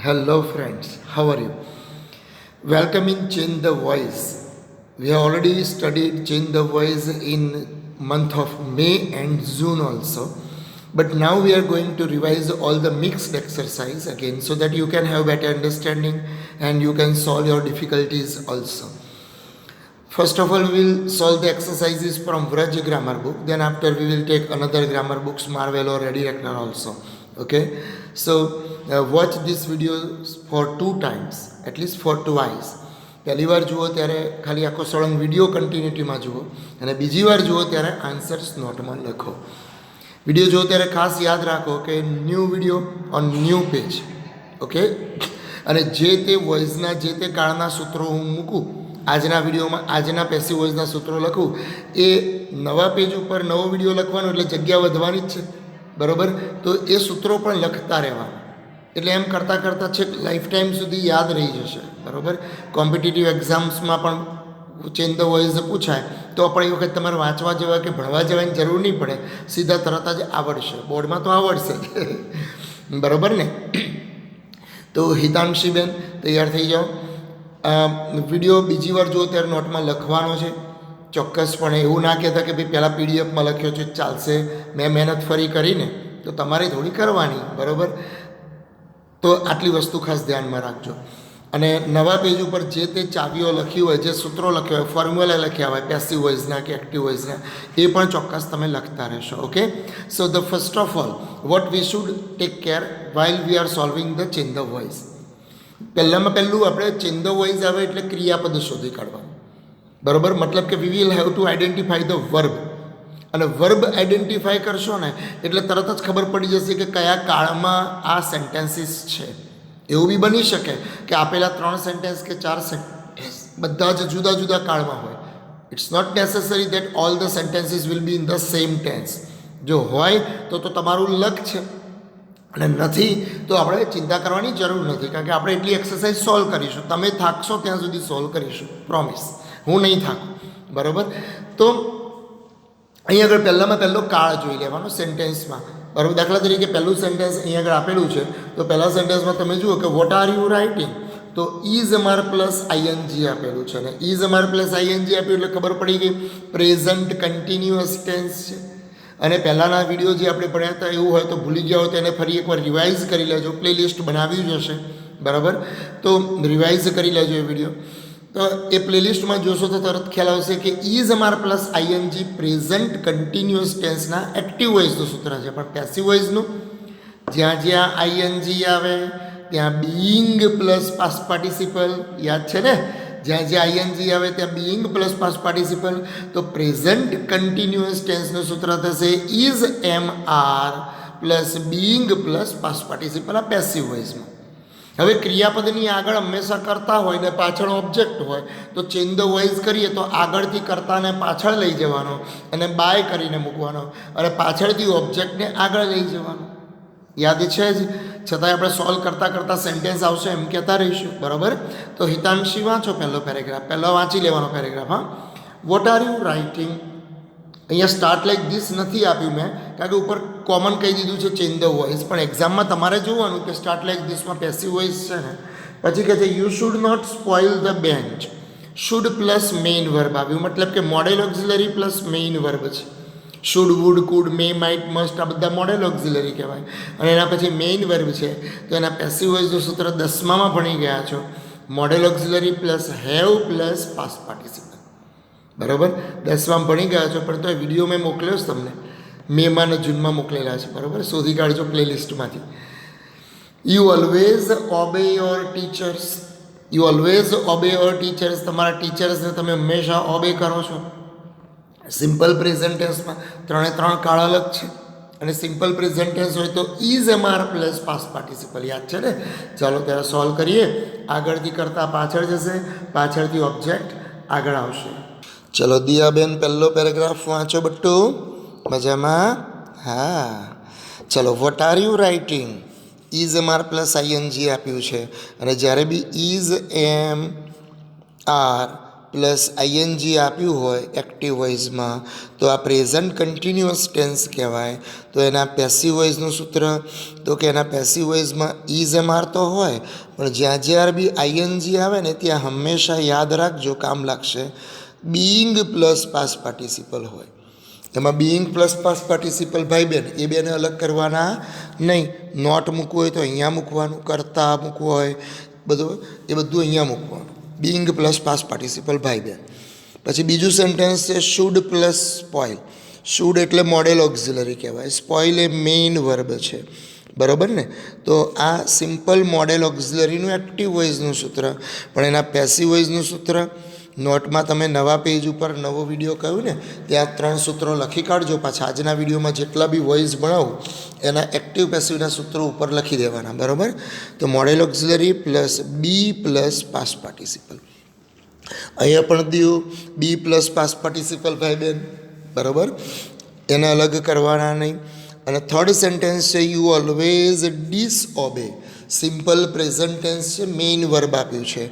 Hello friends, how are you? Welcome in Change the Voice. We have already studied Change the Voice in month of May and June also. But now we are going to revise all the mixed exercise again so that you can have better understanding and you can solve your difficulties also. First of all, we will solve the exercises from Vraj grammar book. Then after we will take another grammar books, Marvel or Ready Reckoner also. Okay. So watch this video for 2 times, at least for twice. પહેલી વાર જુઓ ત્યારે ખાલી આખો સળંગ video કન્ટિન્યુટીમાં જુઓ અને બીજી વાર જુઓ ત્યારે આન્સર્સ નોટમાં લખો. વિડીયો જુઓ ત્યારે ખાસ યાદ રાખો કે new video on new page. Okay. અને જે તે વોઇસના જે તે કાળના સૂત્રો હું મૂકું આજના વિડીયોમાં આજના પેસિવ વોઇસના સૂત્રો લખું એ નવા પેજ ઉપર નવો વિડીયો લખવાનો એટલે જગ્યા વધવાની જ છે બરાબર. તો એ સૂત્રો પણ લખતા રહેવાના એટલે એમ કરતાં કરતાં છેક લાઈફ ટાઈમ સુધી યાદ રહી જશે બરાબર. કોમ્પિટિટિવ એક્ઝામ્સમાં પણ ચેન્જ ધ વોઇસ પૂછાય તો પણ એ વખત તમારે વાંચવા જેવા કે ભણવા જવાની જરૂર નહીં પડે, સીધા તરત જ આવડશે. બોર્ડમાં તો આવડશે બરાબર ને. તો હિતાંશીબેન તૈયાર થઈ જાઓ. વિડીયો બીજી વાર જુઓ ત્યારે નોટમાં લખવાનો છે ચોક્કસપણે. એવું ના કહેતા કે ભાઈ પહેલાં પીડીએફમાં લખ્યો છે ચાલશે, મેં મહેનત ફરી કરીને તો તમારે થોડી કરવાની બરાબર. તો આટલી વસ્તુ ખાસ ધ્યાનમાં રાખજો. અને નવા પેજ ઉપર જે તે ચાવીઓ લખી હોય, જે સૂત્રો લખ્યા હોય, ફોર્મ્યુલા લખ્યા હોય પેસિવ વોઇસના કે એક્ટિવ વોઇસના, એ પણ ચોક્કસ તમે લખતા રહેશો. Okay. So the first of all what we should take care while we are solving the change the voice. પહેલાંમાં પહેલું આપણે ચેન્જ ધ વોઇસ આવે એટલે ક્રિયાપદ શોધી કાઢવાનું બરાબર. મતલબ કે we will have to identify the verb. અને વર્બ આઈડેન્ટિફાઈ કરશો ને એટલે તરત જ ખબર પડી જશે કે કયા કાળમાં આ સેન્ટેન્સીસ છે. એવું બી બની શકે કે આપેલા 3 સેન્ટેન્સ કે 4 સેન્ટેન્સ બધા જ જુદા જુદા કાળમાં હોય. It's not necessary that all the sentences will be in the same tense. જો હોય તો તમારું લક છે અને નથી તો આપણે ચિંતા કરવાની જરૂર નથી, કારણ કે આપણે એટલી એક્સરસાઇઝ સોલ્વ કરીશું. તમે થાકશો ત્યાં સુધી સોલ્વ કરીશું, પ્રોમિસ. હું નહીં થાકું બરાબર. તો અહીં આગળ પહેલાંમાં પહેલો કાળ જોઈ લેવાનો સેન્ટેન્સમાં બરાબર. દાખલા તરીકે પહેલું સેન્ટેન્સ અહીં આગળ આપેલું છે તો પહેલા સેન્ટેન્સમાં તમે જુઓ કે વોટ આર યુ રાઇટિંગ, તો ઇઝ અમાર પ્લસ આઈએનજી આપેલું છે. ને ઇઝ અમાર પ્લસ આઈએનજી આપ્યું એટલે ખબર પડી ગઈ પ્રેઝન્ટ કન્ટિન્યુઅસ ટેન્સ છે. અને પહેલાંના વિડીયો જે આપણે ભણ્યા હતા એવું હોય તો ભૂલી ગયા હોય તો એને ફરી એકવાર રિવાઇઝ કરી લેજો. પ્લેલિસ્ટ બનાવ્યું જ હશે બરાબર, તો રિવાઇઝ કરી લેજો એ વિડીયો. તો એ પ્લેલિસ્ટમાં જોશો તો તરત ખ્યાલ આવશે કે is am are plus ING present continuous ટેન્સના એક્ટિવ વોઇસનું સૂત્ર છે. પણ પેસિવ વોઇસનું જ્યાં જ્યાં આઈએનજી આવે ત્યાં બીઈંગ પ્લસ પાસ્ટ પાર્ટિસિપલ, યાદ છે ને? જ્યાં જ્યાં આઈએનજી આવે ત્યાં બીઈંગ પ્લસ પાસ્ટ પાર્ટિસિપલ. તો પ્રેઝન્ટ કન્ટિન્યુઅસ ટેન્સનું સૂત્ર થશે is am are plus being plus past participle આ પેસિવ વોઇસમાં. હવે ક્રિયાપદની આગળ હંમેશા કરતા હોય ને પાછળ ઓબ્જેક્ટ હોય તો ચેન્જ ધ વોઇસ કરીએ તો આગળથી કર્તાને પાછળ લઈ જવાનો અને બાય કરીને મૂકવાનો અને પાછળથી ઓબ્જેક્ટને આગળ લઈ જવાનો. યાદ છે જ, છતાંય આપણે સોલ્વ કરતાં કરતાં સેન્ટેન્સ આવશે એમ કહેતા રહીશું બરાબર. તો હિતાંશી વાંચો પહેલો પેરેગ્રાફ, પહેલો વાંચી લેવાનો પેરેગ્રાફ. હા, વોટ આર યુ રાઇટિંગ. અહીંયા સ્ટાર્ટ લાઈક ધીસ નથી આપ્યું મેં, કારણ કે ઉપર કોમન કહી દીધું છે ચેન્જ ધ વોઇસ. પણ એક્ઝામમાં તમારે જોવાનું કે સ્ટાર્ટ લાઈક ધીસમાં પેસિવ વોઇસ છે ને. પછી કહે છે you should not spoil the bench. Should plus main verb આવ્યું, મતલબ કે modal auxiliary plus main verb છે. Should, would, could, may, might, must આ બધા મોડેલ ઓક્ઝિલરી કહેવાય. અને એના પછી મેઇન વર્બ છે તો એના પેસિવ વોઇસનું સૂત્ર 10માં ભણી ગયા છો. Modal auxiliary plus have plus past participle બરાબર. 10માં ભણી ગયા છો. પણ તો એ વિડીયો મેં મોકલ્યો છે તમને, મેમાં ને જૂનમાં મોકલેલા છે બરાબર. શોધી કાઢજો પ્લેલિસ્ટમાંથી. You always obey your teachers. You always obey your teachers. તમારા ટીચર્સને તમે હંમેશા ઓબે કરો છો. સિમ્પલ પ્રેઝન્ટ ટેન્સમાં 3 કાળ અલગ છે અને સિમ્પલ પ્રેઝન્ટ ટેન્સ હોય તો is am are plus past participle. યાદ છે ને? ચાલો ત્યારે સોલ્વ કરીએ. આગળથી કરતાં પાછળ જશે, પાછળથી ઓબ્જેક્ટ આગળ આવશે. ચલો દિયાબેન પહેલો પેરેગ્રાફ વાંચો બટ્ટુ. મજામાં? હા, ચલો. What are you writing. Is am are plus ING આપ્યું છે અને જ્યારે be is am are plus ING આપ્યું હોય એક્ટિવ વોઇસમાં તો આ પ્રેઝન્ટ કન્ટિન્યુઅસ ટેન્સ કહેવાય. તો એના પેસિવ વોઇસનું સૂત્ર તો કે એના પેસિવ વોઇસમાં ઇઝ એમઆર તો હોય, પણ જ્યાં જ્યાં બી આઈએનજી આવે ને ત્યાં હંમેશા યાદ રાખજો, કામ લાગશે, બીઈંગ પ્લસ પાસ્ટ પાર્ટિસિપલ હોય. એમાં બીઈંગ પ્લસ પાસ્ટ પાર્ટિસિપલ ભાઈ બેન એ બેને અલગ કરવાના નહીં. નોટ મૂકવું હોય તો અહીંયા મૂકવાનું, કરતા મૂકવું હોય બધું અહીંયા મૂકવાનું. બીઈંગ પ્લસ પાસ્ટ પાર્ટિસિપલ ભાઈ બેન. પછી બીજું સેન્ટેન્સ છે શુડ પ્લસ સ્પોઇલ. શુડ એટલે મોડેલ ઓક્ઝિલરી કહેવાય, સ્પોઇલ એ મેઇન વર્બ છે, બરાબર ને. તો આ સિમ્પલ મોડેલ ઓક્ઝિલરીનું એક્ટિવ વોઇસનું સૂત્ર, પણ એના પેસિવ વોઇસનું સૂત્ર નોટમાં તમે નવા પેજ ઉપર નવો વિડીયો કહ્યું ને ત્યાં 3 સૂત્રો લખી કાઢજો. પાછા આજના વિડીયોમાં જેટલા બી વોઇસ ભણાવું એના એક્ટિવ પેસિવના સૂત્રો ઉપર લખી દેવાના, બરાબર. તો model auxiliary plus be plus past participle. અહીંયા પણ દીધું બી પ્લસ પાસ્ટ પાર્ટિસિપલ ભાઈ બેન, બરાબર, એને અલગ કરવાના નહીં. અને થર્ડ સેન્ટેન્સ છે you always disobey. Simple present tense છે, મેઇન વર્બ આપ્યું છે.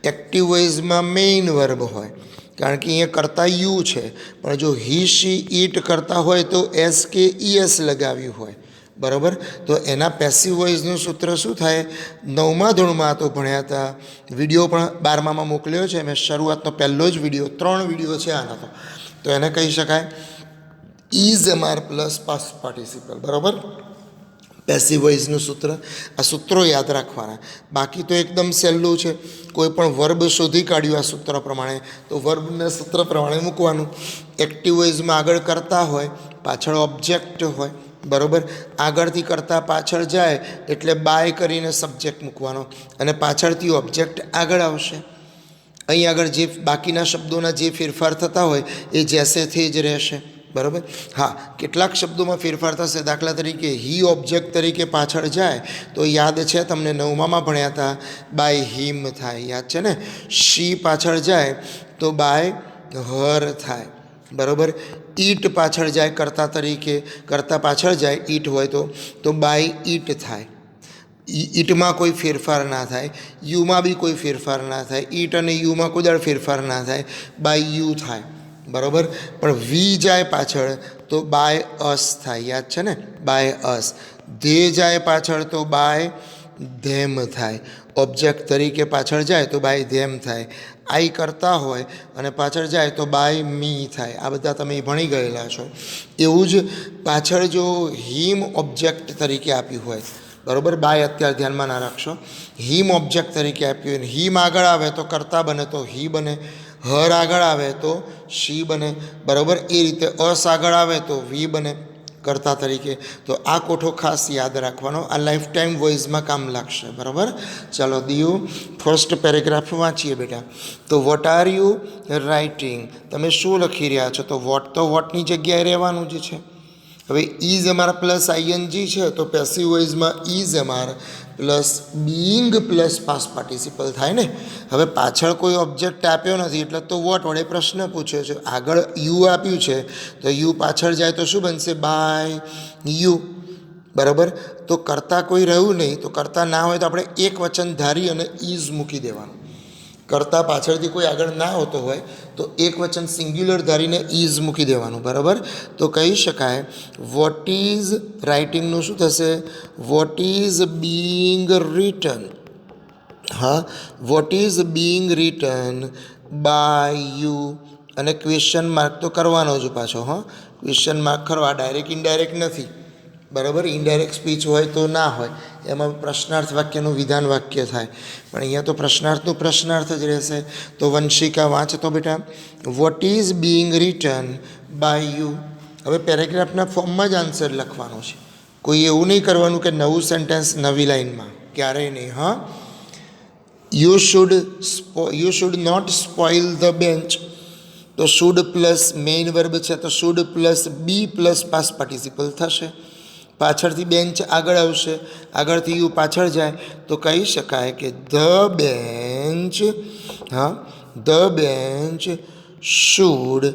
એક્ટિવ વોઇસમાં મેઇન વર્બ હોય, કારણ કે અહીંયા કરતા યુ છે, પણ જો હી શી ઈટ કરતા હોય તો એસ કે ઈએસ લગાવ્યું હોય, બરાબર. તો એના પેસિવ વોઇસનું સૂત્ર શું થાય? 9મા ધોરણમાં તો ભણ્યા હતા, વિડીયો પણ 12મામાં મોકલ્યો છે મેં, શરૂઆતનો પહેલો જ વિડીયો, 3 વિડીયો છે આના. તો એને કહી શકાય is am are plus past participle, બરાબર. પેસિવ વોઇસનું સૂત્ર, આ સૂત્રો યાદ રાખવાના. બાકી તો એકદમ સહેલું છે. કોઈ પણ વર્બ શોધી કાઢ્યું આ સૂત્ર પ્રમાણે તો વર્બને સૂત્ર પ્રમાણે મૂકવાનું. એક્ટિવ વોઇસમાં આગળ કરતા હોય, પાછળ ઓબ્જેક્ટ હોય, બરાબર. આગળથી કરતા પાછળ જાય એટલે બાય કરીને સબ્જેક્ટ મૂકવાનો અને પાછળથી ઓબ્જેક્ટ આગળ આવશે. અહીં આગળ જે બાકીના શબ્દોના જે ફેરફાર થતા હોય એ જેસેથી જ રહેશે, બરાબર. હા, કેટલાક શબ્દોમાં ફેરફાર થશે. દાખલા તરીકે હી ઓબ્જેક્ટ તરીકે પાછળ જાય તો યાદ છે તમને 9મામાં ભણ્યા હતા, બાય હિમ થાય, યાદ છે ને. શી પાછળ જાય તો બાય હર થાય, બરાબર. ઈટ પાછળ જાય કરતા તરીકે, કરતા પાછળ જાય ઈટ હોય તો બાય ઈટ થાય. ઈટમાં કોઈ ફેરફાર ના થાય, યુમાં બી કોઈ ફેરફાર ના થાય. ઈટ અને યુમાં કોઈ દાડ ફેરફાર ના થાય, બાય યુ થાય, બરાબર. પણ વી જાય પાછળ તો બાય અસ થાય, યાદ છે ને, બાય અસ. ધે જાય પાછળ તો બાય ધેમ થાય. ઓબ્જેક્ટ તરીકે પાછળ જાય તો બાય ધેમ થાય. આઈ કરતા હોય અને પાછળ જાય તો બાય મી થાય. આ બધા તમે ભણી ગયેલા છો. એવું જ પાછળ જો હિમ ઓબ્જેક્ટ તરીકે આપ્યું હોય, બરાબર, બાય અત્યારે ધ્યાનમાં ના રાખશો. હિમ ઓબ્જેક્ટ તરીકે આપ્યું હોય, હિમ આગળ આવે તો કરતા બને તો હી બને, હર આગળ આવે તો શી બને, બરાબર. એ રીતે અસ આગળ આવે તો વી બને કરતા તરીકે. તો આ કોઠો ખાસ યાદ રાખવાનો, આ લાઈફ ટાઈમ વોઇસમાં કામ લાગશે, બરાબર. ચાલો દિયુ ફર્સ્ટ પેરેગ્રાફ વાંચીએ બેટા. તો વોટ આર યુ રાઇટિંગ, તમે શું લખી રહ્યા છો? તો વોટની જગ્યાએ રહેવાનું જ છે. હવે ઇઝ એમઆર પ્લસ આઈએનજી છે તો પેસિવ વોઇસમાં is am are plus being plus past participle થાય ને. હવે પાછળ કોઈ ઓબ્જેક્ટ આપ્યો નથી એટલે તો વોટ વડે પ્રશ્ન પૂછ્યો છે. આગળ યુ આપ્યું છે તો યુ પાછળ જાય તો શું બનશે? બાય યુ, બરાબર. તો કરતાં કોઈ રહ્યું નહીં, તો કરતાં ના હોય તો આપણે એક વચન ધારી અને ઇઝ મૂકી દેવાનું. કરતાં પાછળથી કોઈ આગળ ના હોતો હોય તો એક વચન સિંગ્યુલર ધારીને ઇઝ મૂકી દેવાનું, બરાબર. તો કહી શકાય વોટ ઇઝ, રાઇટિંગનું શું થશે? What is being written. હા, what is being written by you. અને ક્વેશ્ચન માર્ક તો કરવાનો જ પાછો. હા, ક્વેશ્ચન માર્ક કરવા, ડાયરેક્ટ ઇનડાયરેક્ટ નથી, બરાબર. ઇનડાયરેક્ટ સ્પીચ હોય તો ના હોય, એમાં પ્રશ્નાર્થ વાક્યનું વિધાન વાક્ય થાય, પણ અહીંયા તો પ્રશ્નાર્થનું પ્રશ્નાર્થ જ રહેશે. તો વંશિકા વાંચતો બેટા, what is being written by you. હવે પેરેગ્રાફના ફોર્મમાં જ આન્સર લખવાનો છે. કોઈ એવું નહીં કરવાનું કે નવું સેન્ટેન્સ નવી લાઈનમાં, ક્યારેય નહીં. હા, you should not spoil the bench. તો શુડ પ્લસ મેઇન વર્બ છે તો should plus be plus past participle થશે. પાછળથી બેન્ચ આગળ આવશે, આગળથી યુ પાછળ જાય તો કહી શકાય કે ધ બેન્ચ, હા, ધ બેન્ચ શુડ,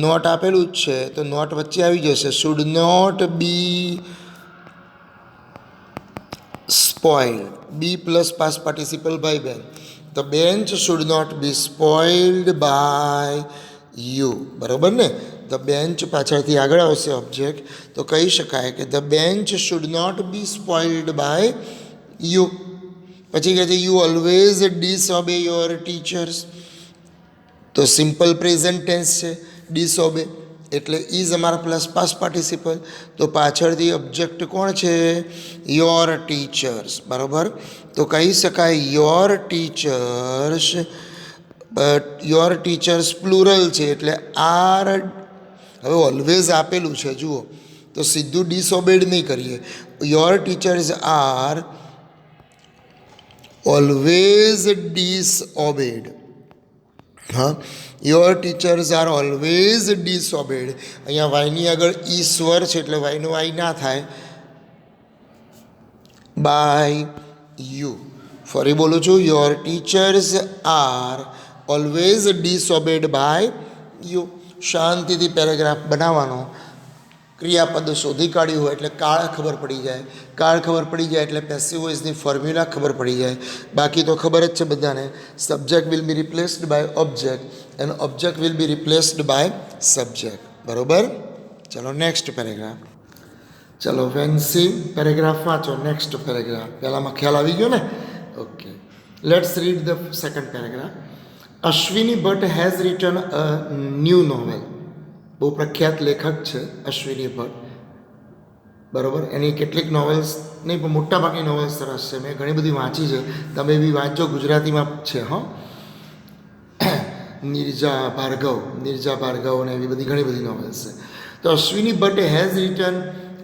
નોટ આપેલું જ છે તો નોટ વચ્ચે આવી જશે, should not be spoiled. Be plus past participle ભાઈ બેન. The bench should not be spoiled by you, બરાબર ને. ધ બેન્ચ પાછળથી આગળ આવશે ઓબ્જેક્ટ, તો કહી શકાય કે the bench should not be spoiled by you. પછી કહે છે you always disobey your teachers, તો સિમ્પલ પ્રેઝન્ટ ટેન્સ છે. ડિસઓબે એટલે ઇઝ અમારા પ્લસ પાસ પાર્ટિસિપલ, તો પાછળથી ઓબ્જેક્ટ કોણ છે? યોર ટીચર્સ, બરાબર. તો કહી શકાય your teachers, your teachers plural છે એટલે આર. હવે ઓલવેઝ આપેલું છે જુઓ, તો સીધું ડિસઓબેડ નહીં કરીએ. Your teachers are always disobeyed. હા, your teachers are always disobeyed. અહીંયા વાયની આગળ ઈ સ્વર છે એટલે વાયનો વાય ના થાય. By you. ફરી બોલું છું, your teachers are always disobeyed by you. શાંતિથી પેરેગ્રાફ બનાવવાનો. ક્રિયાપદ શોધી કાઢ્યું હોય એટલે કાળ ખબર પડી જાય. કાળ ખબર પડી જાય એટલે પેસિવ વોઇસની ફોર્મ્યુલા ખબર પડી જાય. બાકી તો ખબર જ છે બધાને, subject will be replaced by object and object will be replaced by subject, બરોબર. ચલો નેક્સ્ટ પેરેગ્રાફ. ચલો વેન્સી પેરેગ્રાફ વાંચો. નેક્સ્ટ પેરેગ્રાફ પહેલામાં ખ્યાલ આવી ગયો ને? Okay, let's read the second paragraph. Ashwini Bhatt has written a new novel. બહુ પ્રખ્યાત લેખક છે અશ્વિની ભટ્ટ, બરાબર. એની કેટલીક નોવેલ્સ નહીં પણ મોટાભાગની નોવેલ્સ સરસ છે. મેં ઘણી બધી વાંચી છે, તમે બી વાંચો. ગુજરાતીમાં છે હો. નિર્જા ભાર્ગવ ને એવી બધી ઘણી બધી નોવેલ્સ છે. તો અશ્વિની ભટ્ટે has written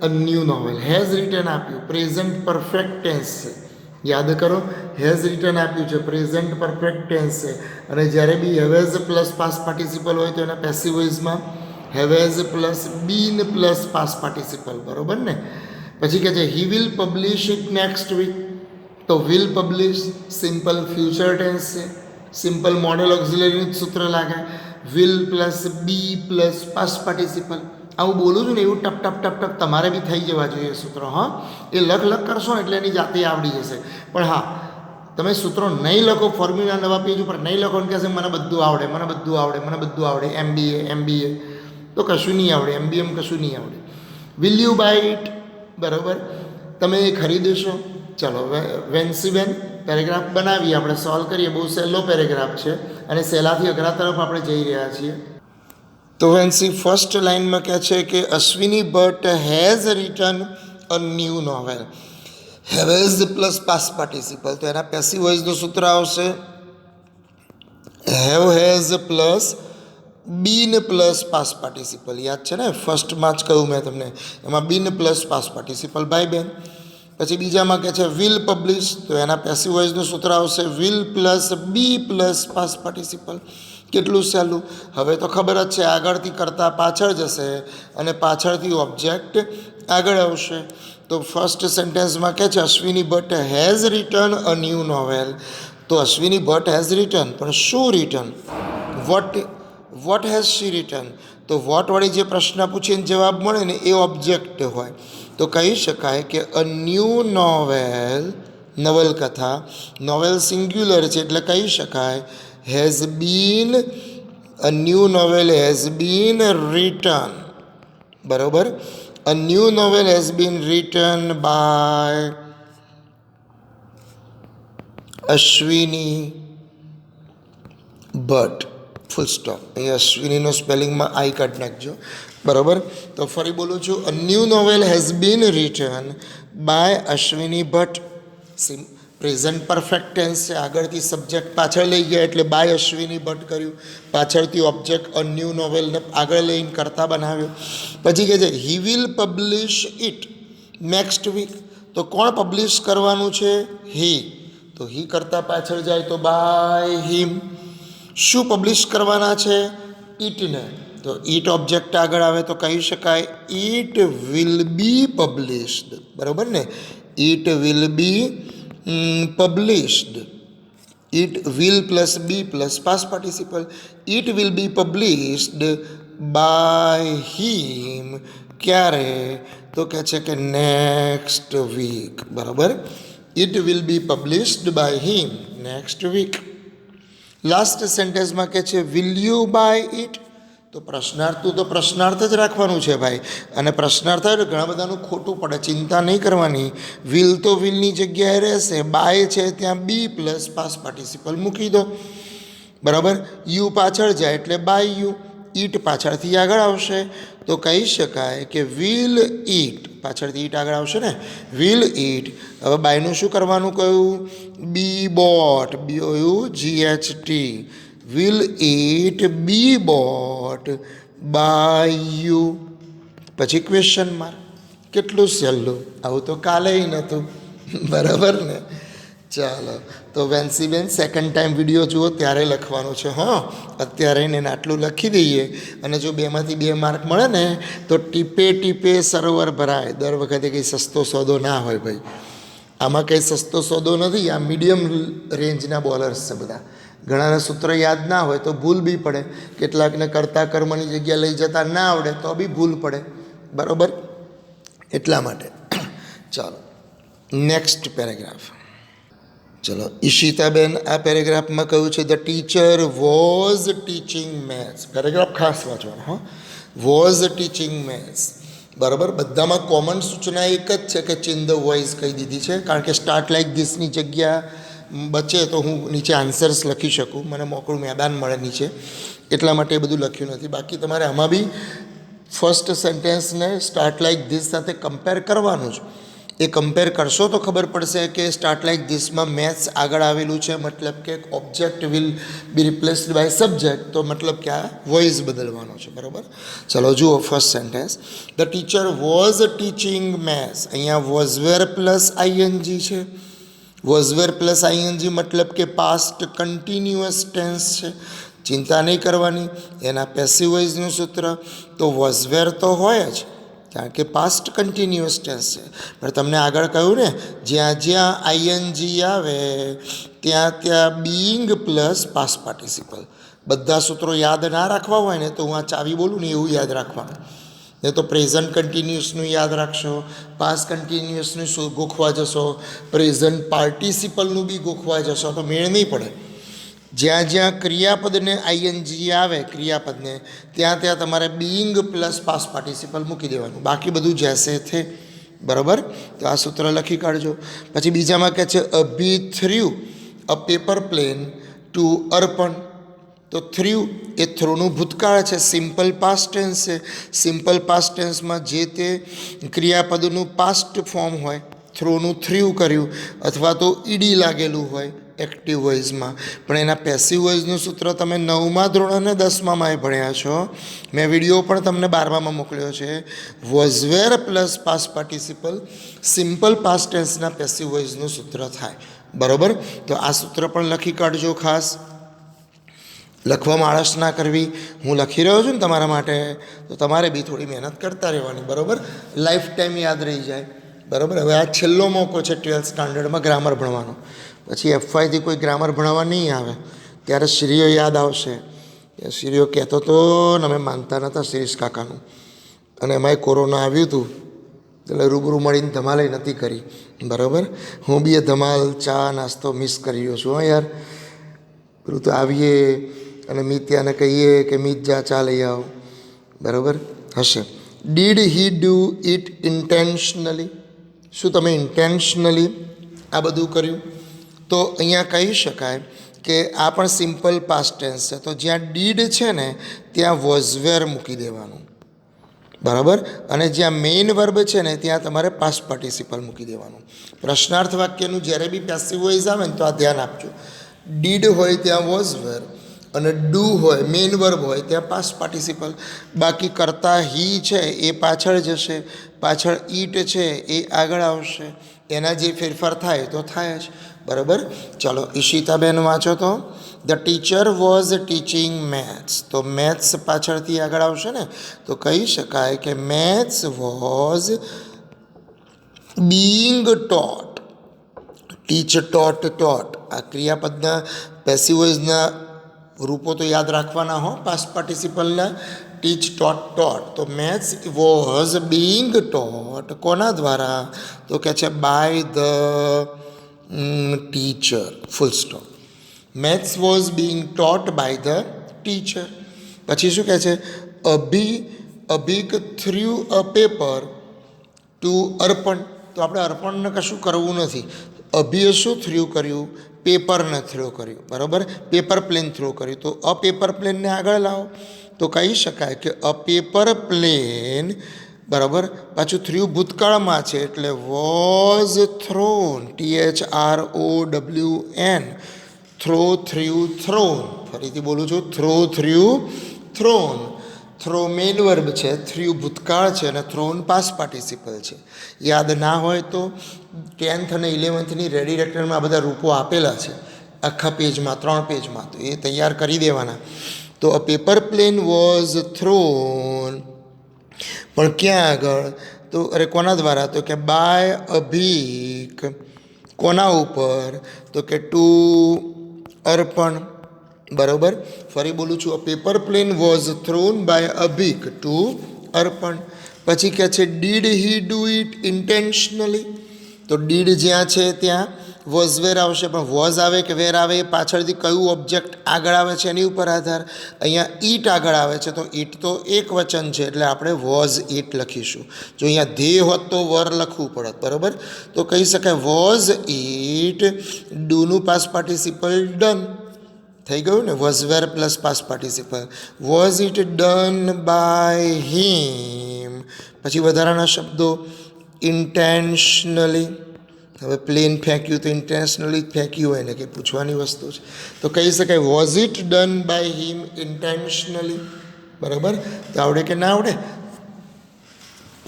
a new novel. Has return આપ્યું, પ્રેઝન્ટ પરફેક્ટ ટેન્સ છે. યાદ કરો, હેઝ રિટન આપ્યું છે, પ્રેઝન્ટ પરફેક્ટ ટેન્સ છે. અને જ્યારે be have has plus pass participle હોય તો એના પેસિવ વોઇસમાં have has plus been plus pass participle, બરાબર ને. પછી કહે છે he will publish it next week. તો will publish simple future tense છે. સિમ્પલ મોડેલ ઓક્ઝિલરીનું જ સૂત્ર લાગે. Will plus be plus pass participle. આવું બોલું છું ને એવું ટપ ટપ ટપ ટપ તમારે બી થઈ જવા જોઈએ સૂત્રો. હા, એ લખ કરશો એટલે એની જાતે આવડી જશે. પણ હા, તમે સૂત્રો નહીં લખો, ફોર્મ્યુલા નવા પેજ ઉપર નહીં લખો ને કહેશે મને બધું આવડે. એમબીએ તો કશું નહીં આવડે. એમ કશું નહીં આવડે. વિલ યુ બાય ઇટ, બરાબર. તમે એ ખરીદશો. ચલો વેન્સીબેન પેરેગ્રાફ બનાવીએ, આપણે સોલ્વ કરીએ. બહુ સહેલો પેરેગ્રાફ છે અને સહેલાથી અઘરા તરફ આપણે જઈ રહ્યા છીએ. તો વેન્સી ફર્સ્ટ લાઇનમાં કહે છે કે Ashwini Bhatt has written a new novel. Have has plus pass participle, તો એના પેસિવ વોઇસનું સૂત્ર આવશે have has plus been plus pass participle. યાદ છે ને, ફર્સ્ટમાં જ કહ્યું મેં તમને, એમાં બીન પ્લસ પાસ પાર્ટિસિપલ ભાઈ બહેન. પછી બીજામાં કહે છે વિલ પબ્લિશ, તો એના પેસિવ વોઇસનું સૂત્ર આવશે will plus be plus pass participle. કેટલું સહેલું. હવે તો ખબર જ છે, આગળથી કરતાં પાછળ જશે અને પાછળથી ઓબ્જેક્ટ આગળ આવશે. તો ફર્સ્ટ સેન્ટેન્સમાં કહે છે Ashwini Bhatt has written a new novel. તો અશ્વિની ભટ્ટ હેઝ રિટન, પણ શું written? What has she written? તો વોટવાળી જે પ્રશ્ન પૂછીને જવાબ મળે ને એ ઓબ્જેક્ટ હોય. તો કહી શકાય કે અ ન્યૂ નોવેલ, નવલકથા. નોવેલ સિંગ્યુલર છે એટલે કહી શકાય has been, a new novel has been written, બરાબર. A new novel has been written by Ashwini Bhatt. Full stop. એ અશ્વિનીનો સ્પેલિંગમાં આઈ કાઢી નાખજો, બરાબર. તો ફરી બોલું છું, a new novel has been written by Ashwini Bhatt. Present perfect tense છે, આગળથી સબ્જેક્ટ પાછળ લઈ ગયા એટલે બાય અશ્વિની ભટ્ટ કર્યું. પાછળથી ઓબ્જેક્ટ અ ન્યૂ નોવેલને આગળ લઈને કરતા બનાવ્યો. પછી કહે છે he will publish it next week. તો કોણ પબ્લિશ કરવાનું છે? હી. તો હી કરતાં પાછળ જાય તો બાય હિમ. શું પબ્લિશ કરવાના છે? ઇટને. તો ઇટ ઓબ્જેક્ટ આગળ આવે તો કહી શકાય ઇટ વિલ બી પબ્લિશ્ડ, બરાબર ને. It will be published. It will plus be plus pass participle. It will be published by him. ક્યારે? તો કહે છે કે નેક્સ્ટ વીક, બરાબર. It will be published by him next week. Last સેન્ટેન્સમાં કહે છે વિલ યુ બાય ઇટ, તો પ્રશ્નાર્થનું તો પ્રશ્નાર્થ જ રાખવાનું છે ભાઈ. અને પ્રશ્નાર્થ આવે ઘણા બધાનું ખોટું પડે, ચિંતા નહીં કરવાની. વિલ તો વિલની જગ્યાએ રહેશે, બાય છે ત્યાં બી પ્લસ પાસ પાર્ટિસિપલ મૂકી દો. બરાબર, યુ પાછળ જાય એટલે બાય યુ, ઈટ પાછળથી આગળ આવશે. તો કહી શકાય કે વિલ ઈટ, પાછળથી ઈટ આગળ આવશે ને, વિલ ઈટ. હવે બાયનું શું કરવાનું કહ્યું? Be bought, BOUGHT, will it be bought by you. પછી ક્વેશ્ચન માર્ક. કેટલું સહેલું, આવું તો કાલે નહોતું. બરાબર ને? ચાલો, તો વેન્સીબેન સેકન્ડ ટાઈમ વિડીયો જુઓ ત્યારે લખવાનું છે. હા, અત્યારે એને આટલું લખી દઈએ અને જો 2માંથી 2 માર્ક મળે ને તો ટીપે ટીપે સરોવર ભરાય. દર વખતે કંઈ સસ્તો સોદો ના હોય ભાઈ, આમાં કંઈ સસ્તો સોદો નથી. આ મીડિયમ રેન્જના બોલર્સ છે બધા. ઘણાને સૂત્ર યાદ ના હોય તો ભૂલ બી પડે, કેટલાકને કરતા કર્મની જગ્યા લઈ જતા ના આવડે તો બી ભૂલ પડે. બરાબર, એટલા માટે. ચાલો, નેક્સ્ટ પેરેગ્રાફ. ચલો, ઈશિતાબેન આ પેરેગ્રાફમાં કહ્યું છે the teacher was teaching maths. Paragraph ખાસ વાંચવાનો. હા, વોઝ ટીચિંગ મેથ્સ. બરાબર, બધામાં કોમન સૂચના એક જ છે કે ચેન્જ ધ વોઇસ કહી દીધી છે, કારણ કે સ્ટાર્ટ લાઈક ધીસની જગ્યા બચે તો હું નીચે આન્સર્સ લખી શકું, મને મોકળું મેદાન મળે નીચે, એટલા માટે એ બધું લખ્યું નથી. બાકી તમારે આમાં બી ફર્સ્ટ સેન્ટેન્સને સ્ટાર્ટ લાઈક ધીસ સાથે કમ્પેર કરવાનું જ. એ કમ્પેર કરશો તો ખબર પડશે કે સ્ટાર્ટ લાઈક ધીસમાં મેથ્સ આગળ આવેલું છે, મતલબ કે object will be replaced by subject, તો મતલબ કે આ વોઇસ બદલવાનો છે. બરાબર, ચલો જુઓ first sentence. The teacher was teaching maths. અહીંયા વોઝવેર પ્લસ આઈએનજી છે. વોઝવેર પ્લસ આઈએનજી મતલબ કે પાસ્ટ કન્ટિન્યુઅસ ટેન્સ છે. ચિંતા નહીં કરવાની. એના પેસિવ વોઇસનું સૂત્ર તો વોઝવેર તો હોય જ, કારણ કે પાસ્ટ કન્ટિન્યુઅસ ટેન્સ છે. પણ તમને આગળ કહ્યું ને, જ્યાં જ્યાં આઈએનજી આવે ત્યાં ત્યાં બીઈંગ પ્લસ પાસ્ટ પાર્ટિસિપલ. બધા સૂત્રો યાદ ના રાખવા હોય ને તો હું આ ચાવી બોલું ને એવું યાદ રાખવાનું. નહીં તો પ્રેઝન્ટ કન્ટિન્યુઅસનું યાદ રાખશો, પાસ્ટ કન્ટિન્યુઅસનું શું ગોખવા જશો, પ્રેઝન્ટ પાર્ટિસિપલનું બી ગોખવા જશો તો મેળ નહીં પડે. જ્યાં જ્યાં ક્રિયાપદને આઈએનજી આવે, ક્રિયાપદને, ત્યાં ત્યાં તમારે બીઈંગ પ્લસ પાસ્ટ પાર્ટિસિપલ મૂકી દેવાનું, બાકી બધું જૈસે થે. બરાબર, તો આ સૂત્ર લખી કાઢજો. પછી બીજામાં કહે છે Abhi threw a paper plane to Arpan. તો થ્રુ એ થ્રુનું ભૂતકાળ છે, સિમ્પલ પાસ્ટ ટેન્સ છે. સિમ્પલ પાસ્ટ ટેન્સમાં જે તે ક્રિયાપદનું પાસ્ટ ફોર્મ હોય, થ્રુનું થ્રુ કર્યું, અથવા તો ઈડી લાગેલું હોય એક્ટિવ વોઇસમાં. પણ એના પેસિવ વોઇસનું સૂત્ર તમે 9મા ધોરણ અને 10મામાં ભણ્યા છો. મેં વિડીયો પણ તમને 12મામાં મોકલ્યો છે. Was were plus past participle simple past ટેન્સના પેસિવ વોઇસનું સૂત્ર થાય. બરાબર, તો આ સૂત્ર પણ લખી કાઢજો ખાસ. લખવામાં આળસ ના કરવી. હું લખી રહ્યો છું ને તમારા માટે, તો તમારે બી થોડી મહેનત કરતા રહેવાની. બરાબર, લાઈફ ટાઈમ યાદ રહી જાય. બરાબર, હવે આ છેલ્લો મોકો છે 12th સ્ટાન્ડર્ડમાં ગ્રામર ભણવાનો. પછી FYથી કોઈ ગ્રામર ભણવા નહીં આવે ત્યારે શ્રીઓ યાદ આવશે. શ્રીઓ કહેતો તો ને અમે માનતા નહોતા શિરીષ કાકાનું, અને એમાંય કોરોના આવ્યું હતું એટલે રૂબરૂ મળીને ધમાલે નથી કરી. બરાબર, હું બી એ ધમાલ ચા નાસ્તો મિસ કરી રહ્યો છું. હા યાર, પેલું તો આવીએ અને મિત્યાને કહીએ કે મિત જા ચા લઈ આવો. બરાબર હશે. Did he do it intentionally. શું તમે ઇન્ટેન્શનલી આ બધું કર્યું? તો અહીંયા કહી શકાય કે આ પણ સિમ્પલ પાસ્ટ ટેન્સ છે. તો જ્યાં ડીડ છે ને ત્યાં વોઝવેર મૂકી દેવાનું. બરાબર, અને જ્યાં મેઇન વર્બ છે ને ત્યાં તમારે પાસ્ટ પાર્ટિસિપલ મૂકી દેવાનું. પ્રશ્નાર્થ વાક્યનું જ્યારે બી પેસિવ વોઇસ આવે ને તો આ ધ્યાન આપજો. ડીડ હોય ત્યાં વોઝવેર, અને ડુ હોય મેઇન વર્બ હોય ત્યાં પાસ્ટ પાર્ટિસિપલ. બાકી કરતા હી છે એ પાછળ જશે, પાછળ ઈટ છે એ આગળ આવશે. એના જે ફેરફાર થાય તો થાય જ. બરાબર, ચાલો ઈશિતાબેન વાંચો તો. The teacher was teaching maths. તો મેથ્સ પાછળથી આગળ આવશે ને તો કહી શકાય કે maths was being taught. Teach, taught, taught આ ક્રિયાપદના પેસિવ વોઇસના રૂપો તો યાદ રાખવાના હો, પાસ્ટ પાર્ટિસિપલના. ટીચ, ટોટ, ટોટ. તો મેથ્સ વોઝ બીઈંગ ટોટ કોના દ્વારા? તો કહે છે by the teacher, full stop. Maths was being taught by the teacher. પછી શું કહે છે? Abhik threw a paper to Arpan. તો આપણે અર્પણને કશું કરવું નથી. અભિએ શું થ્રુ કર્યું? પેપરને થ્રો કર્યું. બરાબર, પેપર પ્લેન થ્રો કર્યું. તો અ પેપર પ્લેનને આગળ લાવો તો કહી શકાય કે અ પેપર પ્લેન, બરાબર, પાછું થ્રુ ભૂતકાળમાં છે એટલે was thrown, THROWN, through thrown. ફરીથી બોલું છું, through thrown. Throw main verb છે, થ્રુ ભૂતકાળ છે અને થ્રોન પાસ્ટ પાર્ટિસિપલ છે. યાદ ના હોય તો 10th અને 11thની રેડી રેક્ટરમાં આ બધા રૂપો આપેલા છે આખા પેજમાં, 3 પેજમાં, તો એ તૈયાર કરી દેવાના. તો અ પેપર પ્લેન વોઝ થ્રોન, પણ ક્યાં આગળ? તો અરે કોના દ્વારા? તો કે બાય અભિક. કોના ઉપર? તો કે ટુ અર્પણ. બરાબર, ફરી બોલું છું, a paper plane was thrown by Abhik to Arpan. પછી કહે છે did he do it intentionally. તો ડીડ જ્યાં છે ત્યાં વોઝ વેર આવશે, પણ વોઝ આવે કે વેર આવે એ પાછળથી કયું ઓબ્જેક્ટ આગળ આવે છે એની ઉપર આધાર. અહીંયા ઈટ આગળ આવે છે તો ઈટ તો એક વચન છે એટલે આપણે વોઝ ઈટ લખીશું. જો અહીંયા ધ્યેય હોત તો વર લખવું પડત. બરાબર, તો કહી શકાય વોઝ ઈટ, ડુનું પાસ્ટ પાર્ટિસિપલ ડન થઈ ગયું ને, was were plus past participle. Was it done by him. પછી વધારાના શબ્દો ઇન્ટેન્શનલી. હવે પ્લેન ફેંક્યું તો ઇન્ટેન્શનલી ફેંક્યું હોય ને, કે પૂછવાની વસ્તુ છે તો કહી શકાય was it done by him intentionally. બરાબર, તો આવડે કે ના આવડે?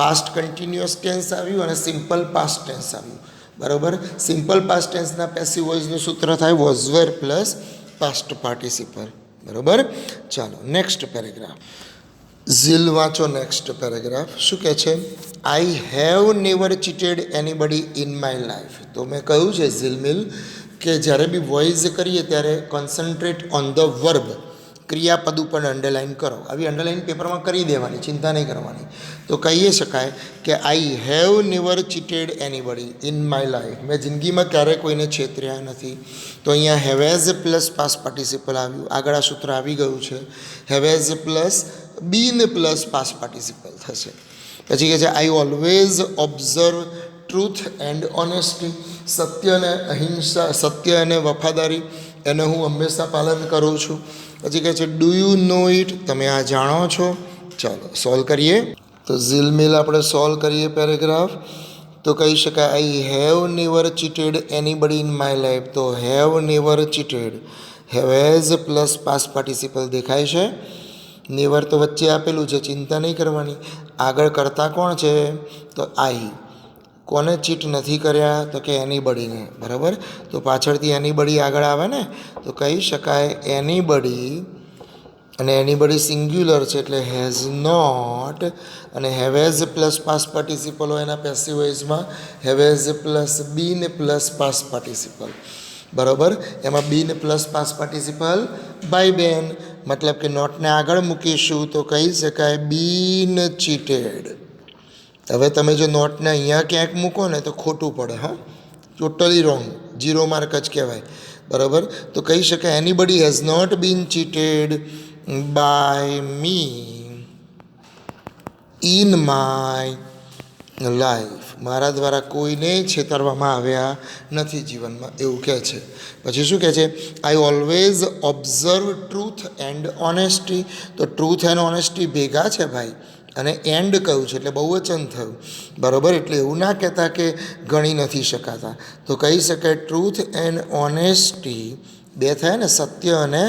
પાસ્ટ કન્ટિન્યુઅસ ટેન્સ આવ્યું અને સિમ્પલ પાસ્ટ ટેન્સ આવ્યું. બરાબર, સિમ્પલ પાસ્ટ ટેન્સના પેસિવ વોઇસનું સૂત્ર થાય was were plus past participle. બરાબર, ચાલો નેક્સ્ટ પેરેગ્રાફ. ઝીલ વાંચો નેક્સ્ટ પેરેગ્રાફ. શું કહે છે? આઈ have never cheated anybody in my life. તો મેં કહ્યું છે ઝીલમિલ કે જ્યારે બી વોઇસ કરીએ ત્યારે કોન્સન્ટ્રેટ ઓન ધ વર્બ, ક્રિયાપદ ઉપર અંડરલાઇન કરો. આવી અંડરલાઇન પેપરમાં કરી દેવાની, ચિંતા નહીં કરવાની. તો કહી શકાય કે આઈ have never cheated anybody in my life. મેં જિંદગીમાં ક્યારેય કોઈને છેતર્યા નથી. તો અહીંયા હેવેઝ પ્લસ પાસ્ટ પાર્ટિસિપલ આવ્યું, આગળ આ સૂત્ર આવી ગયું છે. Have has plus been plus past participle થશે. પછી કહે છે I always observe truth and honesty. સત્ય અને અહિંસા, સત્ય અને વફાદારી, એને હું હંમેશા પાલન કરું છું. પછી કહે છે ડુ યુ નો ઇટ. તમે આ જાણો છો. ચાલો સોલ્વ કરીએ. તો ઝીલમિલ આપણે સોલ્વ કરીએ પેરેગ્રાફ. તો કહી શકાય I have never cheated anybody in my life. તો have never cheated, have has plus past participle દેખાય છે. નેવર તો વચ્ચે આપેલું છે, ચિંતા નહીં કરવાની. આગળ કરતા કોણ છે? તો આઈ. કોને ચીટ નથી કર્યા? તો કે એનીબડીને. બરાબર, તો પાછળથી એનીબડી આગળ આવે ને, તો કહી શકાય એનીબડી, અને એનીબડી સિંગ્યુલર છે એટલે હેઝ નોટ, અને હેવેઝ પ્લસ પાસ્ટ પાર્ટિસિપલ હોય એના પેસિવ વોઇસમાં have has plus been plus past participle. બરાબર, એમાં been plus past participle by બેન, મતલબ કે નોટને આગળ મૂકીશું તો કહી શકાય બીન ચીટેડ. હવે તમે જો નોટને અહીંયા ક્યાંક મૂકો ને તો ખોટું પડે. હા, ટોટલી રોંગ, 0 માર્ક જ કહેવાય. બરાબર, તો કહી શકાય anybody has not been cheated by me in my life. મારા દ્વારા કોઈને છેતરવામાં આવ્યા નથી જીવનમાં, એવું કહે છે. પછી શું કહે છે? I always observe truth and honesty. તો ટ્રુથ એન્ડ ઓનેસ્ટી ભેગા છે ભાઈ, અને એન્ડ કહ્યું છે એટલે બહુવચન થયું. બરાબર, એટલે એવું ના કહેતા કે ગણી નથી શકાતા. તો કહી શકાય ટ્રુથ એન્ડ ઓનેસ્ટી બે થયા ને, સત્ય અને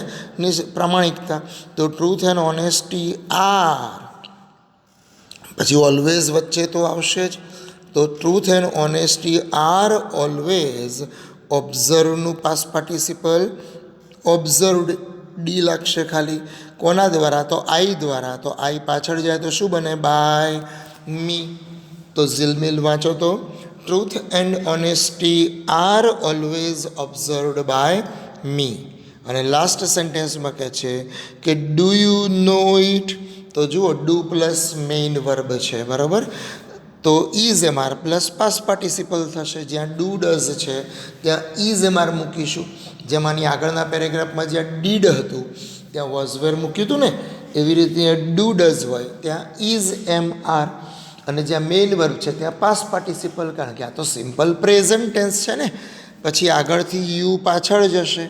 પ્રામાણિકતા. તો ટ્રુથ એન્ડ ઓનેસ્ટી આર, પછી ઓલવેઝ વચ્ચે તો આવશે જ. તો truth and honesty are always, ઓબ્ઝર્વનું પાસ્ટ પાર્ટિસિપલ ઓબ્ઝર્વડ, ડી લાગશે ખાલી. કોના દ્વારા? તો આઈ દ્વારા. તો આઈ પાછળ જાય તો શું બને? By me. તો ઝીલમિલ વાંચો તો truth and honesty are always observed by me. અને લાસ્ટ સેન્ટેન્સમાં કહે છે કે ડુ યુ નો ઇટ. તો જુઓ, ડુ પ્લસ મેઇન વર્બ છે. બરાબર, તો is am are plus past participle થશે. જ્યાં ડુ ડઝ છે ત્યાં ઇઝ એમઆર મૂકીશું. જેમાંની આગળના પેરેગ્રાફમાં જ્યાં ડીડ હતું ત્યાં વોઝ વેર મૂક્યું હતું ને, એવી રીતે ડુ ડઝ હોય ત્યાં ઇઝ એમઆર. અને જ્યાં મેઇન વર્બ છે ત્યાં પાસ્ટ પાર્ટિસિપલ, કારણ કે આ તો સિમ્પલ પ્રેઝન્ટ ટેન્સ છે ને. પછી આગળથી યુ પાછળ જશે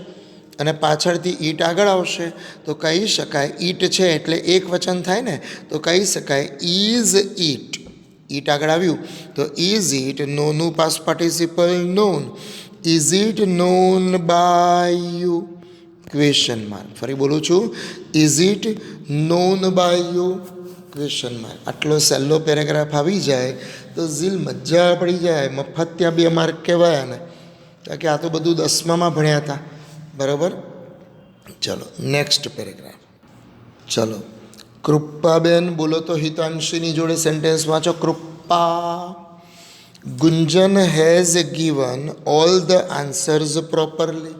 અને પાછળથી ઈટ આગળ આવશે, તો કહી શકાય ઈટ છે એટલે એક વચન થાય ને, તો કહી શકાય ઇઝ ઈટ. ઈટ આગળ આવ્યું તો ઇઝ ઈટ. નોનું past participle known. Is it known by you? Question mark. ફરી બોલું છું, is it known by you? Question mark. આટલો સહેલો પેરેગ્રાફ આવી જાય તો ઝીલ મજા પડી જાય. મફત ત્યાં 2 માર્ક કહેવાયા ને, કારણ કે આ તો બધું 10મામાં ભણ્યા હતા. બરાબર. ચલો નેક્સ્ટ પેરેગ્રાફ. ચલો કૃપાબેન બોલો તો હિતાંશીની જોડે સેન્ટેન્સ વાંચો. Krupa. Gunjan has given all the answers properly.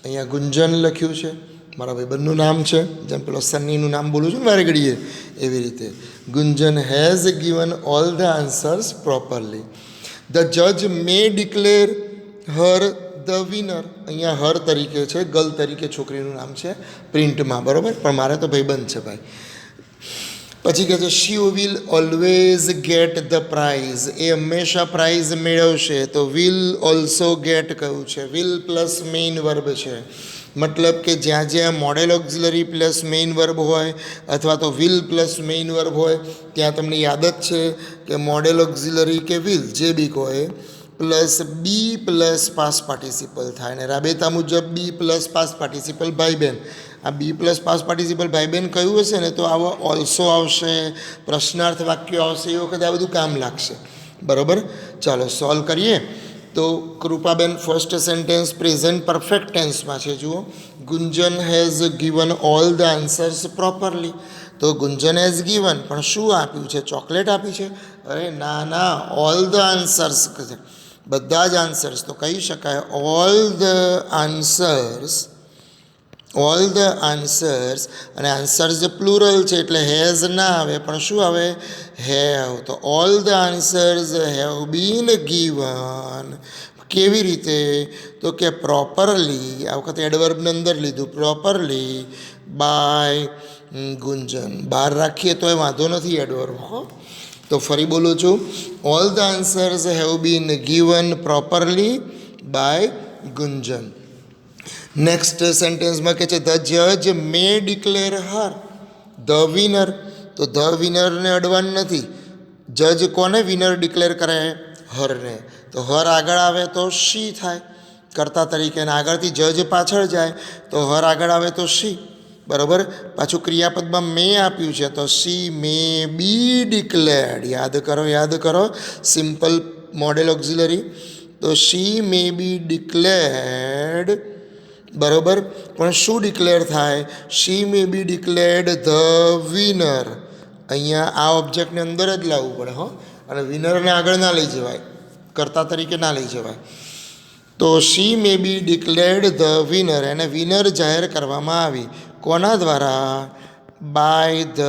અહીંયા ગુંજન લખ્યું છે, મારા ભાઈબંધનું નામ છે, જેમ પેલો સન્નીનું નામ બોલું છું ને વારે ઘડીએ એવી રીતે. Gunjan has given all the answers properly. The જજ may declare her the winner. અહીંયા હર તરીકે છે, ગર્લ તરીકે છોકરીનું નામ છે પ્રિન્ટમાં, બરાબર, પણ મારે તો ભાઈબંધ છે ભાઈ. પછી કહે છે she will always get the prize. એ હંમેશા પ્રાઇઝ મેળવશે. તો વિલ ઓલ્સો ગેટ કયું છે? વિલ પ્લસ મેઇન વર્બ છે. મતલબ કે જ્યાં જ્યાં model auxiliary plus main verb હોય અથવા તો વિલ પ્લસ મેઇન વર્બ હોય ત્યાં તમને યાદ જ છે કે મોડેલ ઓક્ઝિલરી કે વિલ જે બી કહો એ plus be plus past participle થાય. ને રાબેતા મુજબ બી પ્લસ પાસ્ટ પાર્ટિસિપલ ભાઈ બહેન. આ બી પ્લસ પાસ્ટ પાર્ટિસિપલ ભાઈ બહેન કયું હશે ને તો આવો ઓલ્સો આવશે, પ્રશ્નાર્થ વાક્યો આવશે, એ વખતે આ બધું કામ લાગશે. બરાબર. ચાલો સોલ્વ કરીએ. તો કૃપાબેન ફર્સ્ટ સેન્ટેન્સ પ્રેઝન્ટ પરફેક્ટ ટેન્સમાં છે. જુઓ, Gunjan has given all the answers properly. તો ગુંજન હેઝ ગિવન, પણ શું આપ્યું છે? ચોકલેટ આપી છે? અરે ના ના, ઓલ ધ આન્સર્સ છે, બધા જ આન્સર્સ. તો કહી શકાય all the answers. All the answers. અને આન્સર્સ જે પ્લુરલ છે એટલે હેઝ ના આવે, પણ શું આવે? હેવ. તો all the answers have been given. કેવી રીતે? તો કે પ્રોપરલી. આ વખતે એડવર્બને અંદર લીધું, પ્રોપરલી બાય ગુંજન. બહાર રાખીએ તો એ વાંધો નથી એડવર્બ. હો, તો ફરી બોલું છું, all the answers have been given properly by Gunjan. Next સેન્ટેન્સમાં કહે છે ધ જજ may declare her the winner. તો ધ વિનરને અડવાનું નથી. જજ કોને વિનર ડિક્લેર કરે? હરને. તો હર આગળ આવે તો શી થાય કર્તા તરીકે, અને આગળથી જજ પાછળ જાય તો હર આગળ આવે તો શી. બરાબર. પાછું ક્રિયાપદમાં મે આપ્યું છે તો શી મે બી ડિક્લેર્ડ. યાદ કરો, યાદ કરો, સિમ્પલ મોડેલ ઓક્ઝિલરી. તો શી મે બી ડિક્લેર્ડ. બરાબર. પણ શું ડિક્લેર થાય? શી may be declared the winner. અહીંયા આ ઓબ્જેક્ટને અંદર જ લાવવું પડે. હો, અને વિનરને આગળ ના લઈ જવાય, કર્તા તરીકે ના લઈ જવાય. તો શી may be declared the winner. એને વિનર જાહેર કરવામાં આવી. કોના દ્વારા? બાય ધ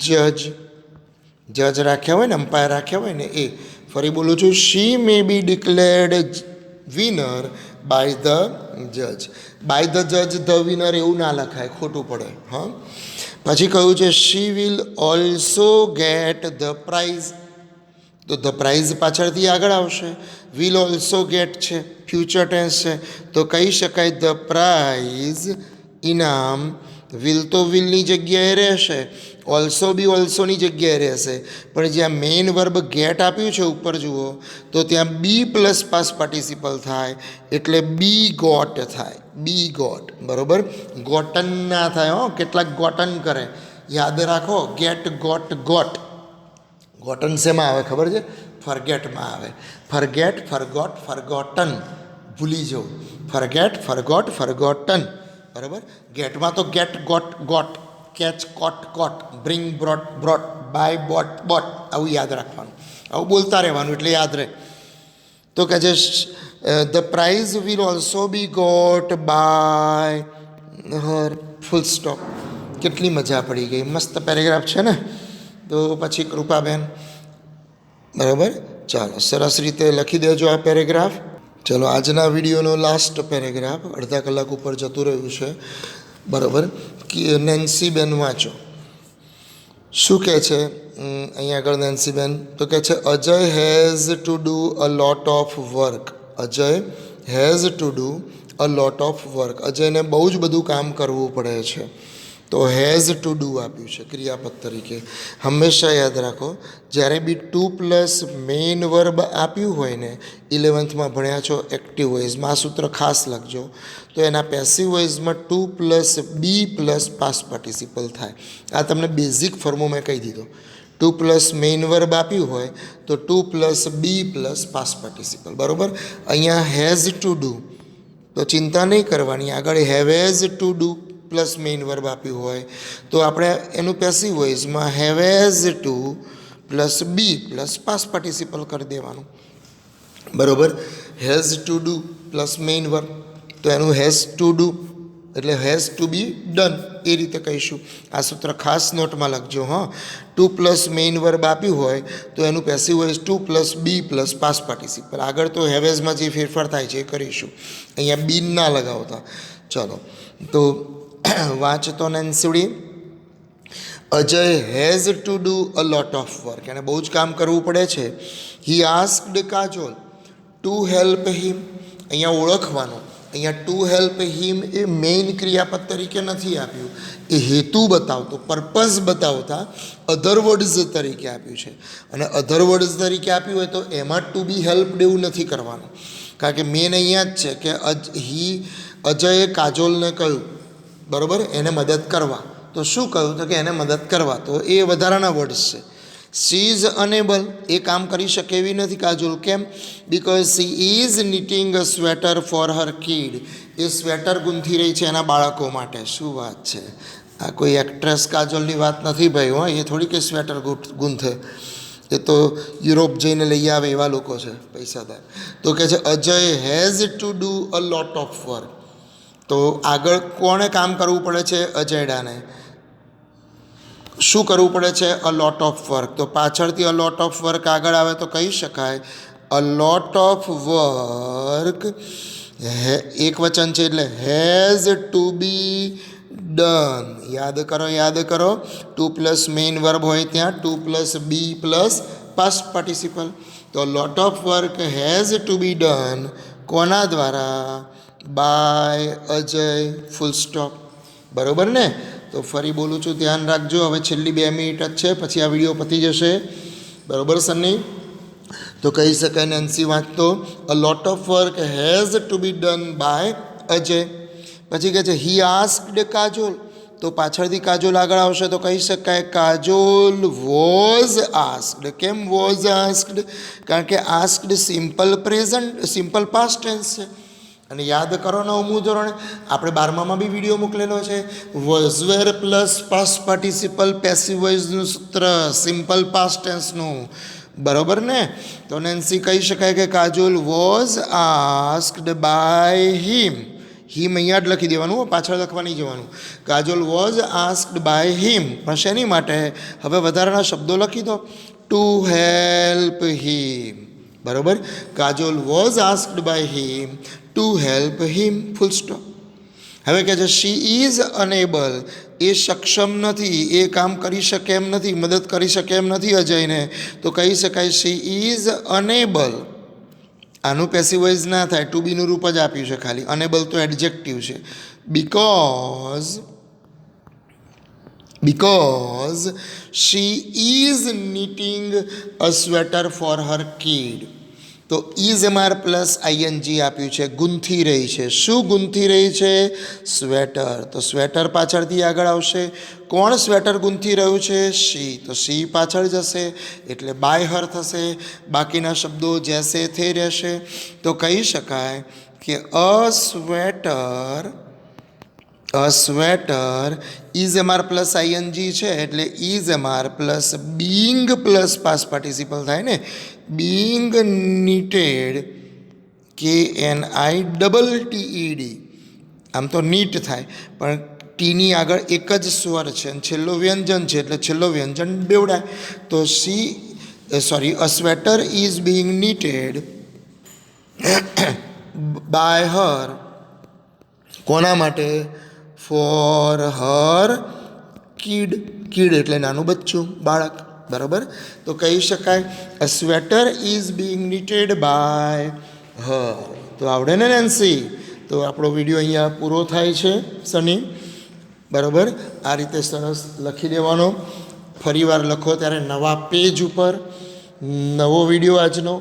જજ. જજ રાખ્યા હોય ને, અમ્પાયર રાખ્યા હોય ને એ. ફરી બોલું છું, she may be declared winner by the જજ. બાય ધ જજ ધ વિનર એવું ના લખાય, ખોટું પડે. હા, પછી કહ્યું છે she will also get the prize. તો ધ પ્રાઇઝ પાછળથી આગળ આવશે. વિલ ઓલ્સો ગેટ છે, ફ્યુચર ટેન્સ છે, તો કહી શકાય ધ પ્રાઇઝ, ઇનામ. વિલ તો વિલની જગ્યાએ રહેશે, ઓલ્સો બી ઓલ્સોની જગ્યાએ રહેશે. પણ જ્યાં મેઇન વર્બ ગેટ આપ્યું છે ઉપર જુઓ તો ત્યાં બી પ્લસ પાસ્ટ પાર્ટિસિપલ થાય એટલે બી ગોટ થાય. બી ગોટ. બરાબર. ગોટન ના થાય. હો, કેટલાક ગોટન કરે, યાદ રાખો. Gate, got, got. ગોટન શેમાં આવે ખબર છે? ફરગેટમાં આવે. Forget, forgot, forgotten. ભૂલી જવું. Forget, forgot, forgotten. બરાબર. ગેટમાં તો get, got, got, catch, caught, caught, bring, brought, brought, buy, bought, bought. આવું યાદ રાખવાનું, આવું બોલતા રહેવાનું એટલે યાદ રહે. તો કહે છે the prize will also be got by her. Full stop. કેટલી મજા પડી ગઈ, મસ્ત પેરેગ્રાફ છે ને. તો પછી કૃપાબેન બરાબર, ચાલો સરસ રીતે લખી દેજો આ પેરેગ્રાફ. ચલો આજના વિડીયોનો લાસ્ટ પેરેગ્રાફ, અડધા કલાક ઉપર જતું રહ્યું છે. બરાબર, કે નેન્સીબેન વાંચો. શું કહે છે અહીંયા આગળ નેન્સીબેન? તો કહે છે Ajay has to do a lot of work. Ajay has to do a lot of work. અજયને બહુ જ બધું કામ કરવું પડે છે. તો હેઝ ટુ ડુ આપ્યું છે ક્રિયાપદ તરીકે. હંમેશા યાદ રાખો, જ્યારે બી ટુ પ્લસ મેઇન વર્બ આપ્યું હોય ને, 11th ભણ્યા છો એક્ટિવ વોઇસમાં, આ સૂત્ર ખાસ લખજો. તો એના passive વોઇસમાં two plus be plus past participle થાય. આ તમને બેઝિક ફોર્મો મેં કહી દીધો. ટુ પ્લસ મેઇન વર્બ આપ્યું હોય તો two plus be plus past participle. બરાબર, અહીંયા હેઝ ટુ ડુ તો ચિંતા નહીં કરવાની, આગળ have has to do plus main verb આપ્યું હોય તો આપણે એનું પેસિવ વોઇસમાં have has to plus be plus past participle કરી દેવાનું. બરાબર, has to do plus main verb તો એનું હેઝ ટુ ડુ એટલે હેઝ ટુ બી ડન, એ રીતે કહીશું. આ સૂત્ર ખાસ નોટમાં લખજો. હા, ટુ પ્લસ મેઇન વર્બ આપ્યું હોય તો એનું passive voice to plus be plus past participle. આગળ તો હેવેઝમાં જે ફેરફાર થાય છે એ કરીશું, અહીંયા બી ના લગાવતા. ચલો તો વાંચતો Nancy. Ajay has to do a lot of work. એને બહુ જ કામ કરવું પડે છે. He asked Kajol to help him. અહીંયા ઓળખવાનું, અહીંયા ટુ હેલ્પ હિમ એ મેઇન ક્રિયાપદ તરીકે નથી આપ્યું, એ હેતુ બતાવતો, પર્પઝ બતાવતા અધર વર્ડ્સ તરીકે આપ્યું છે. અને અધર વર્ડ્સ તરીકે આપ્યું હોય તો એમાં ટુ બી હેલ્પડ એવું નથી કરવાનું, કારણ કે મેન અહીંયા જ છે કે અજયે કાજોલને કહ્યું, બરાબર, એને મદદ કરવા. તો શું કહ્યું? તો કે એને મદદ કરવા, તો એ વધારાના વર્ડ્સ છે. સી ઇઝ અનેબલ, એ કામ કરી શકે એવી નથી કાજોલ. કેમ? Because she is knitting a sweater for her kid. એ સ્વેટર ગૂંથી રહી છે એના બાળકો માટે. શું વાત છે! આ કોઈ એક્ટ્રેસ કાજોલની વાત નથી ભાઈ. હો, એ થોડી કે સ્વેટર ગૂંથે, એ તો યુરોપ જઈને લઈ આવે એવા લોકો છે, પૈસાદાર. તો કહે છે Ajay has to do a lot of work. તો આગળ કોણે કામ કરવું પડે છે? અજયડાને. શું કરવું પડે છે? અ લોટ ઓફ વર્ક. તો પાછળથી અ લોટ ઓફ વર્ક આગળ આવે તો કહી શકાય અ લોટ ઓફ વર્ક. એક વચન છે એટલે હેઝ ટુ બી ડન. યાદ કરો, યાદ કરો, ટુ પ્લસ મેઇન વર્બ હોય ત્યાં to plus be plus past participle. તો lot of work has to be done કોના દ્વારા? By Ajay, full stop. બરાબર ને? તો ફરી બોલું છું, ધ્યાન રાખજો. હવે છેલ્લી 2 મિનિટ જ છે, પછી આ વિડીયો પતી જશે. બરાબર સન્ની? તો કહી શકાય નેન્સી વાંચતો a lot of work has to be done by Ajay. પછી કહે છે હી આસ્ક્ડ કાજોલ. તો પાછળથી કાજોલ આગળ આવશે તો કહી શકાય કાજોલ વોઝ આસ્ક્ડ. કેમ વોઝ આસ્ક્ડ? કારણ કે asked simple present, simple past tense છે. અને યાદ કરો 9મું ધોરણ, આપણે 12મામાં બી વિડીયો મોકલેલો છે. Was were plus past participle passive વોઇસનું સૂત્ર સિમ્પલ પાસ્ટ ટેન્સનું. બરાબર ને? તો નેન્સી કહી શકાય કે Kajol was asked by him. Him અહીંયા જ લખી દેવાનું, પાછળ લખવા નહીં જવાનું. Kajol was asked by him. પણ શેની માટે? હવે વધારાના શબ્દો લખી દો. To help him. બરાબર, Kajol was asked by him to help him, full stop. હવે કહે છે શી ઇઝ અનેબલ. એ સક્ષમ નથી, એ કામ કરી શકે એમ નથી, મદદ કરી શકે એમ નથી અજયને. તો કહી શકાય શી ઇઝ અનેબલ. આનું પેસિવ વોઇસ ના થાય, ટુ બીનું રૂપ જ આપ્યું છે ખાલી. અનેબલ તો એડજેક્ટિવ છે. because she is knitting a sweater for her kid. તો ઇઝ એમઆર પ્લસ આઈએનજી આપ્યું છે, ગૂંથી રહી છે. શું ગૂંથી રહી છે? સ્વેટર. તો સ્વેટર પાછળથી આગળ આવશે. કોણ સ્વેટર ગૂંથી રહ્યું છે? શી. તો શી પાછળ જશે એટલે બાય હર થશે. બાકીના શબ્દો જેસે થે રહેશે. તો કહી શકાય કે a sweater is am are plus ING છે એટલે is am are plus being plus past participle થાય ને. Being knitted, KNITTED. આમ તો નીટ થાય, પણ ટીની આગળ એક જ સ્વર છે અને છેલ્લો વ્યંજન છે એટલે છેલ્લો વ્યંજન બેવડાય. તો C sorry, a sweater is being knitted by her. કોના માટે? Four her kid. કિડ એટલે નાનું બચ્ચું, બાળક, બરાબર. તો કહી શકાય અ sweater is Bing નીટેડ by her. તો આવડે ને નેન્સી? તો આપણો વિડીયો અહીંયા પૂરો થાય છે સની, બરાબર. આ રીતે સરસ લખી દેવાનો. ફરીવાર લખો ત્યારે નવા પેજ ઉપર નવો વિડીયો આજનો.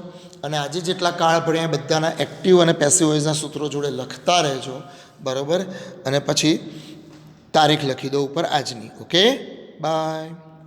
અને આજે જેટલા કાળ ભણ્યા બધાના એક્ટિવ અને પેસિવ વોઇસના સૂત્રો જોડે લખતા રહેજો, બરાબર. અને પછી તારીખ લખી દો ઉપર આજની. Okay, by.